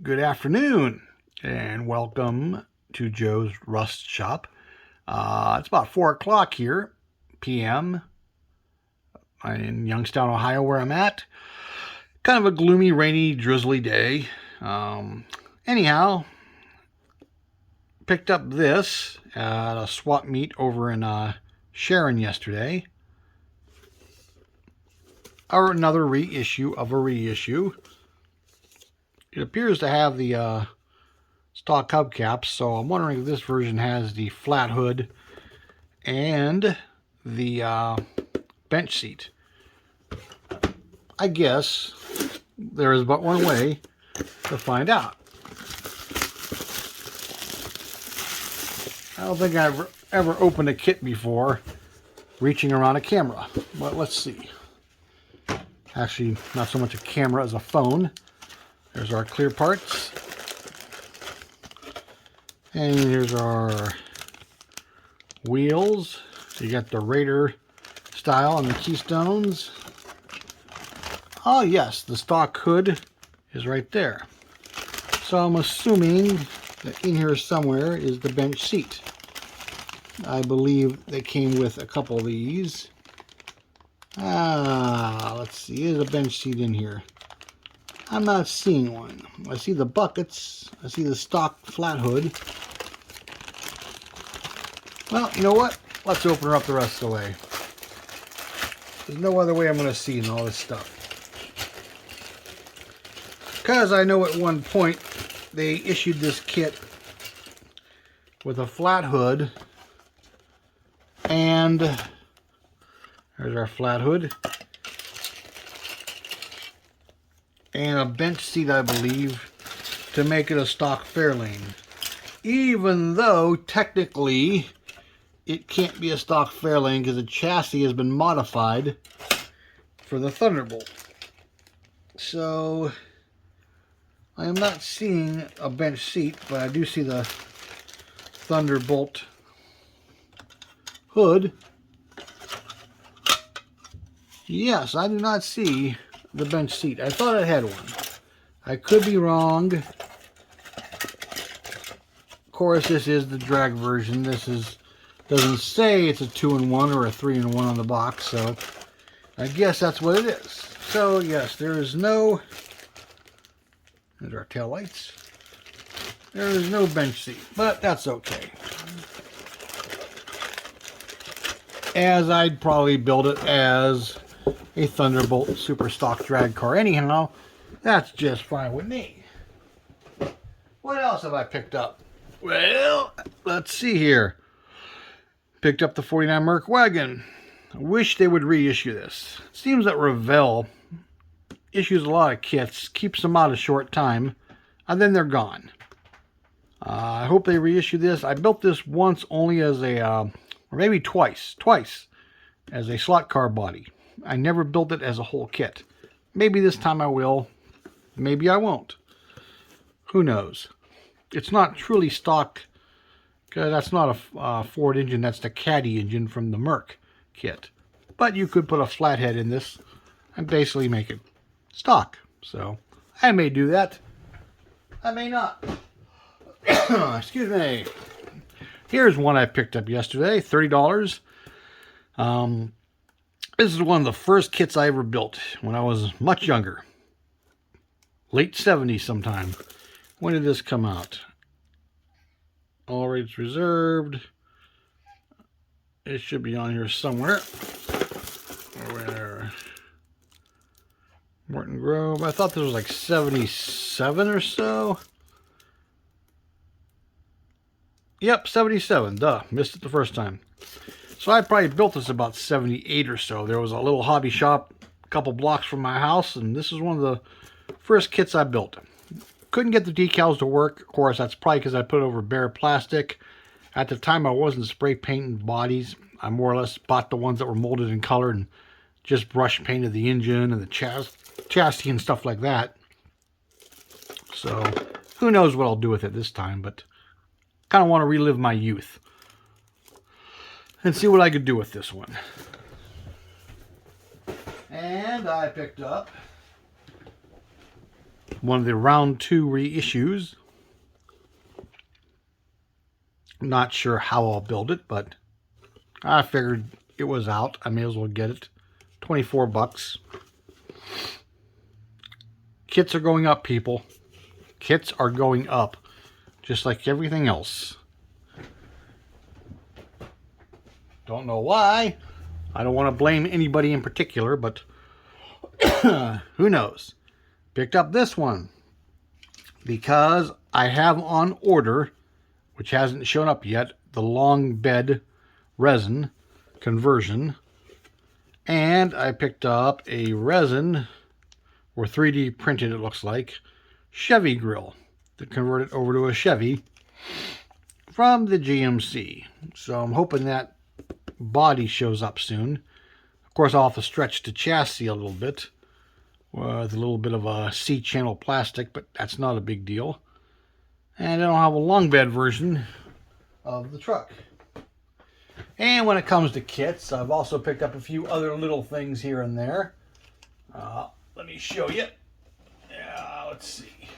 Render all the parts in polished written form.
Good afternoon and welcome to Joe's Rust Shop. It's about 4 o'clock here, p.m. in Youngstown, Ohio, where I'm at. Kind of a gloomy, rainy, drizzly day. Anyhow, picked up this at a swap meet over in Sharon yesterday. Or another reissue of a reissue. It appears to have the stock hubcaps, so I'm wondering if this version has the flat hood and the bench seat. I guess there is but one way to find out. I don't think I've ever opened a kit before reaching around a camera, but let's see. Actually, not so much a camera as a phone. There's our clear parts. And here's our wheels. So you got the Raider style and the Keystones. Oh yes, the stock hood is right there. So I'm assuming that in here somewhere is the bench seat. I believe they came with a couple of these. Let's see, there's a bench seat in here. I'm not seeing one. I see the buckets. I see the stock flat hood. Well, you know what? Let's open her up the rest of the way. There's no other way I'm going to see in all this stuff. Because I know at one point they issued this kit with a flat hood. And there's our flat hood. And a bench seat, I believe, to make it a stock Fairlane. Even though, technically, it can't be a stock Fairlane because the chassis has been modified for the Thunderbolt. So, I am not seeing a bench seat, but I do see the Thunderbolt hood. Yes, I do not see the bench seat. I thought it had one. I could be wrong. Of course, this is the drag version. This doesn't say it's a 2-in-1 or a 3-in-1 on the box, so I guess that's what it is. So yes, there is no. There's our tail lights. There is no bench seat, but that's okay. As I'd probably build it as a Thunderbolt super stock drag car anyhow, that's just fine with me. What else have I picked up? Well, let's see here. Picked up the 49 Merc wagon. I wish they would reissue this. It seems that Revell issues a lot of kits, keeps them out a short time, and then they're gone. I hope they reissue this. I built this once only as a, or maybe twice, as a slot car body. I never built it as a whole kit. Maybe this time I will. Maybe I won't. Who knows? It's not truly stock, because that's not a Ford engine. That's the Caddy engine from the Merc kit. But you could put a flathead in this and basically make it stock. So I may do that. I may not. Excuse me. Here's one I picked up yesterday. $30. This is one of the first kits I ever built when I was much younger. Late 70s sometime. When did this come out? All rates reserved. It should be on here somewhere. Where? Morton Grove. I thought this was like 77 or so. Yep, 77. Duh. Missed it the first time. So I probably built this about 78 or so. There was a little hobby shop a couple blocks from my house, and this is one of the first kits I built. Couldn't get the decals to work. Of course, that's probably because I put it over bare plastic. At the time, I wasn't spray painting bodies. I more or less bought the ones that were molded in color and just brush painted the engine and the chassis and stuff like that. So, who knows what I'll do with it this time, but kind of want to relive my youth and see what I could do with this one. And I picked up one of the round 2 reissues. Not sure how I'll build it, but I figured it was out. I may as well get it. 24 bucks. Kits are going up, people. Kits are going up, just like everything else. Don't know why. I don't want to blame anybody in particular, but who knows? Picked up this one because I have on order, which hasn't shown up yet, the long bed resin conversion. And I picked up a resin, or 3D printed it looks like, Chevy grill to convert it over to a Chevy from the GMC. So I'm hoping that body shows up soon. Of course, I'll have to stretch the chassis a little bit with a little bit of a C-channel plastic, but that's not a big deal. And then I'll have a long bed version of the truck. And when it comes to kits, I've also picked up a few other little things here and there. Let me show you. Let's see.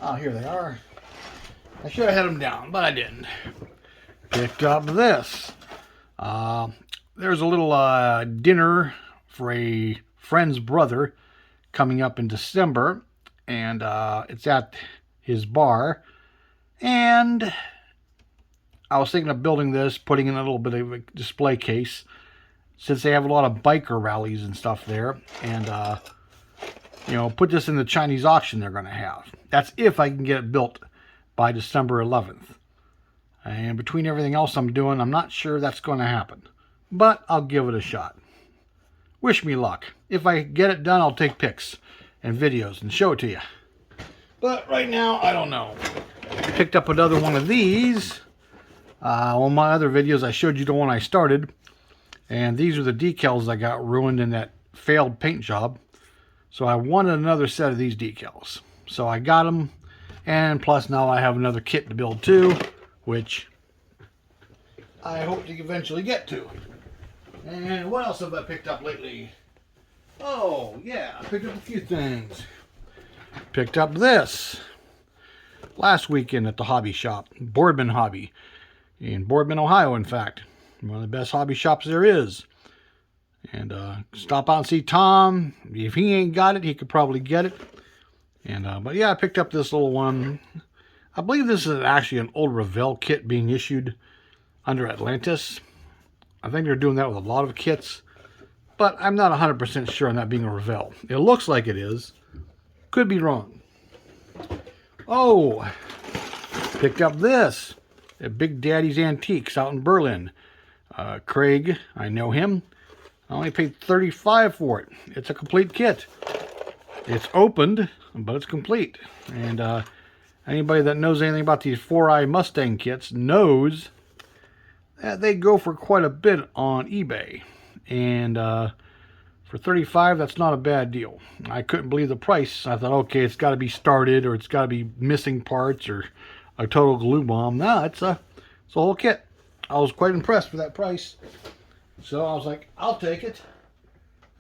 Oh, here they are. I should have had them down, but I didn't. Picked up this. There's a little dinner for a friend's brother coming up in December, and it's at his bar. And I was thinking of building this, putting in a little bit of a display case, since they have a lot of biker rallies and stuff there, and you know, put this in the Chinese auction they're going to have. That's if I can get it built by December 11th. And between everything else I'm doing, I'm not sure that's going to happen. But I'll give it a shot. Wish me luck. If I get it done, I'll take pics and videos and show it to you. But right now, I don't know. Picked up another one of these. On my other videos, I showed you the one I started. And these are the decals I got ruined in that failed paint job. So I wanted another set of these decals. So I got them. And plus now I have another kit to build too, which I hope to eventually get to. And what else have I picked up lately? Oh, yeah, I picked up a few things. Picked up this last weekend at the hobby shop, Boardman Hobby, in Boardman, Ohio, in fact. One of the best hobby shops there is. And stop out and see Tom. If he ain't got it, he could probably get it. And but yeah, I picked up this little one. I believe this is actually an old Revell kit being issued under Atlantis. I think they're doing that with a lot of kits, but I'm not 100% sure on that being a Revell. It looks like it is. Could be wrong. Oh, picked up this at Big Daddy's Antiques out in Berlin. Craig, I know him. I only paid $35 for it. It's a complete kit. It's opened, but it's complete. And anybody that knows anything about these 4i Mustang kits knows that they go for quite a bit on eBay. And for $35, that's not a bad deal. I couldn't believe the price. I thought, okay, it's got to be started, or it's got to be missing parts, or a total glue bomb. No, it's a whole kit. I was quite impressed with that price. So I was like, I'll take it.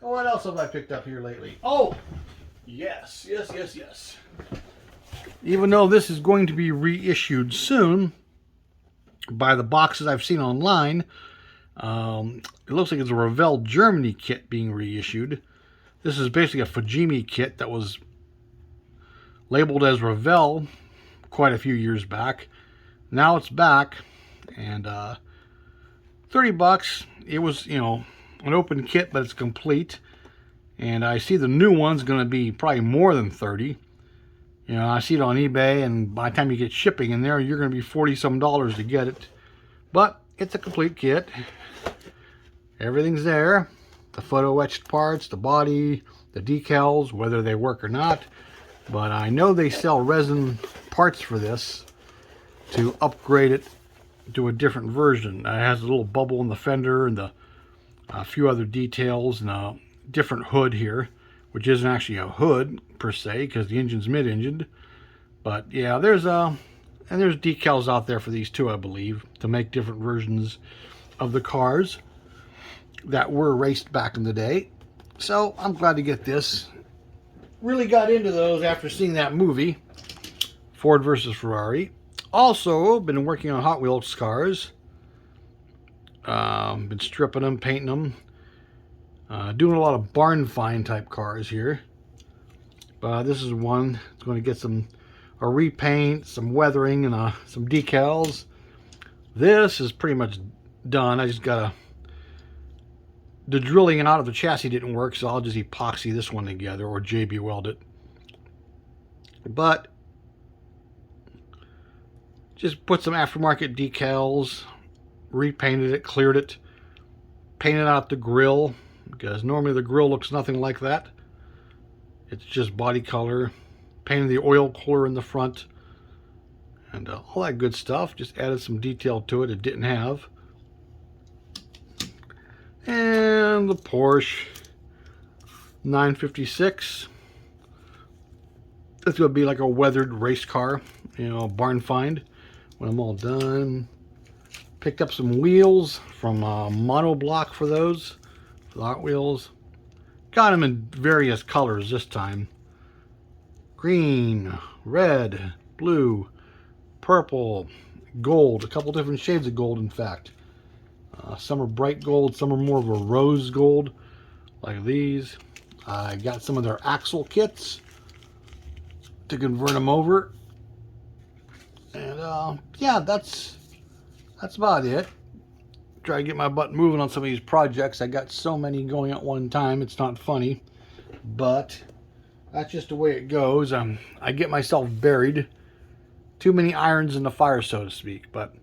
What else have I picked up here lately? Oh, yes. Even though this is going to be reissued soon, by the boxes I've seen online, it looks like it's a Revell Germany kit being reissued. This is basically a Fujimi kit that was labeled as Revell quite a few years back. Now it's back, and $30. It was, you know, an open kit, but it's complete. And I see the new one's going to be probably more than 30. You know, I see it on eBay, and by the time you get shipping in there, you're going to be $40-some to get it. But it's a complete kit. Everything's there. The photo etched parts, the body, the decals, whether they work or not. But I know they sell resin parts for this to upgrade it to a different version. It has a little bubble in the fender and a few other details, and a different hood here, which isn't actually a hood per se because the engine's mid-engined. But yeah, there's decals out there for these too, I believe, to make different versions of the cars that were raced back in the day. So I'm glad to get this. really got into those after seeing that movie, Ford versus Ferrari. Also, been working on Hot Wheels cars. Been stripping them, painting them. Doing a lot of barn find type cars here. But this is one. It's going to get a repaint, some weathering, and some decals. This is pretty much done. I just got the drilling out of the chassis didn't work, so I'll just epoxy this one together or JB weld it. But just put some aftermarket decals, repainted it, cleared it, painted out the grill, because normally the grill looks nothing like that. It's just body color, painted the oil cooler in the front, and all that good stuff. Just added some detail to it didn't have. And the Porsche 956. That's going to be like a weathered race car, you know, barn find when I'm all done. Picked up some wheels from Monoblock for those, for the Hot Wheels. Got them in various colors this time. Green, red, blue, purple, gold. A couple different shades of gold, in fact. Some are bright gold, some are more of a rose gold, like these. I got some of their axle kits to convert them over. And yeah, that's about it. Try to get my butt moving on some of these projects. I got so many going at one time, it's not funny. But that's just the way it goes. I get myself buried. Too many irons in the fire, so to speak. But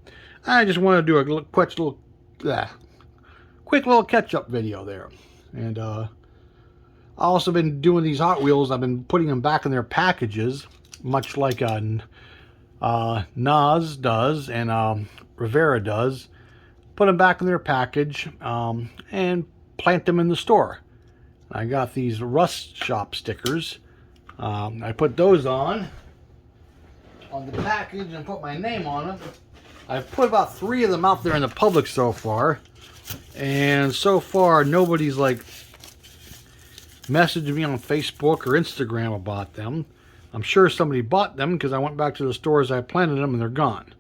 I just want to do a quick little catch-up video there. And I've also been doing these Hot Wheels. I've been putting them back in their packages, much like Nas does and Rivera does. Put them back in their package and plant them in the store. I got these Rust Shop stickers. I put those on the package and put my name on it. I've put about 3 of them out there in the public so far, and so far nobody's like messaged me on Facebook or Instagram about them. I'm sure somebody bought them because I went back to the stores I planted them and they're gone.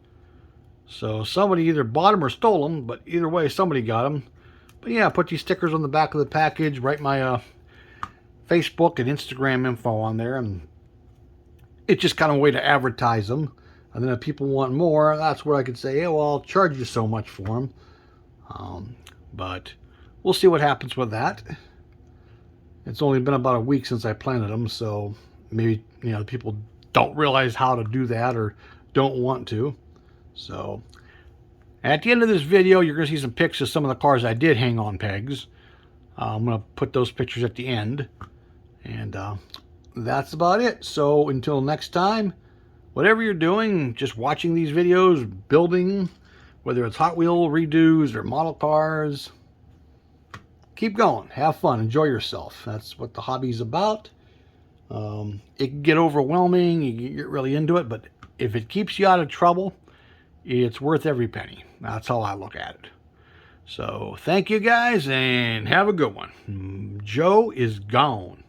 So somebody either bought them or stole them, but either way somebody got them. But yeah, I put these stickers on the back of the package, write my Facebook and Instagram info on there, and it's just kind of a way to advertise them. And then if people want more, that's where I could say, yeah, well, I'll charge you so much for them. But we'll see what happens with that. It's only been about a week since I planted them, so maybe, you know, people don't realize how to do that or don't want to. So at the end of this video, you're going to see some pics of some of the cars I did hang on pegs. I'm going to put those pictures at the end. And that's about it. So until next time, whatever you're doing, just watching these videos, building, whether it's Hot Wheel redos or model cars, keep going. Have fun. Enjoy yourself. That's what the hobby's about. It can get overwhelming. You can get really into it. But if it keeps you out of trouble, it's worth every penny. That's how I look at it. So thank you guys and have a good one. Joe is gone.